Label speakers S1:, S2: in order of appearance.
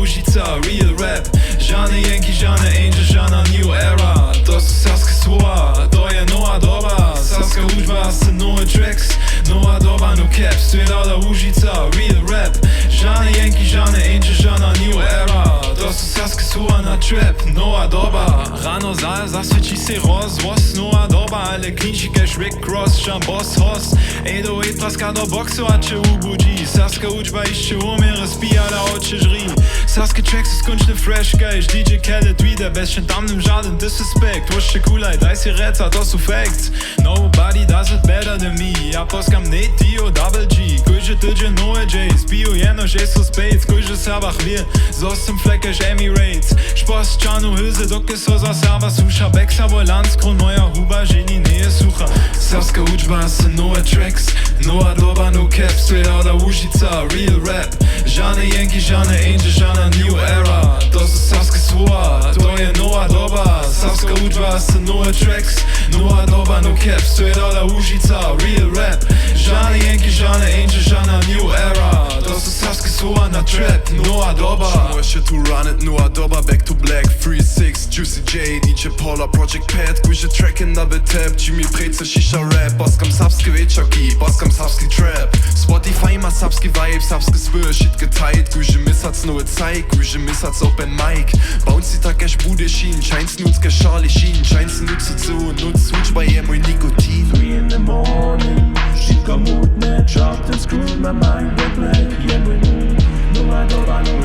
S1: Łužica, real rap. Žane, yankees, žane, angel, žana, new era. To su Serbske słowa, to je Nowa Doba. Serbska hudźba, se nowe tracks. Nowa Doba, no caps, da Łužica, real rap. Žane, yankees, žane, angel, žana, new era. To su Serbske słowa na trap, Nowa Doba. Rano, zahe, zaswěćiš se, rozhłós. Nowa Doba, ale klinči cash, Rick Ross, Žan, BossHoss. Praska do boksow, czy wubudźi. Serbska hudźba, jeszcze umie, spija, ale oczy żri. Serbske tracks ist skończny fresh geist. DJ Khaled wieder best, schon tam nem żaden disrespect. Wasche Coolheit, daj si reca, to su facts. Nobody does it better than me. Ja poskam ne Dio double G. Kujże tydzień nowe J's. Bio jenoś jest suspect. Kujże Serbach wir. Zostem Fleckisch Emirates. Špost Čanu Hülse, doke so za Serba susza. Beksa Volanskro, neuer Huber, Genie, Nähe sucha. Serbska hudźba, se nowe tracks. Nowa Doba, no caps, da Łužica, real rap. Žane, yankees, žane, angel, žana, new era. To su Serbske słowa, to je Nowa Doba. Serbska hudźba, se nowe tracks. Nowa Doba, no caps, da Łužica, real rap. Žane, yankees, žane, angel, žana, new era. To su Serbske słowa na trap, Nowa Doba.
S2: Możecie tu run it, Nowa Doba, back to black 3-6, Juicy J, DJ Paula, Project Pat. Kujże trackin na betap, ci mi prece shisha rap. Boskam serbske wieczorki, boskam serbski trap. Spotify ma serbski vibe, serbske spür, shit geteilt. Kujże mishat's neue Zeit, kujże mishat's open mic. Bouncy tak cash bude schien, scheint's nutz cash Charlie schien. Scheint's nutz zu nutz switch bei ihr mein Nikotin.
S3: 3 in the morning, shit come out, net chopped and screwed my mind, but black, yeah, we know. Nowa Doba, no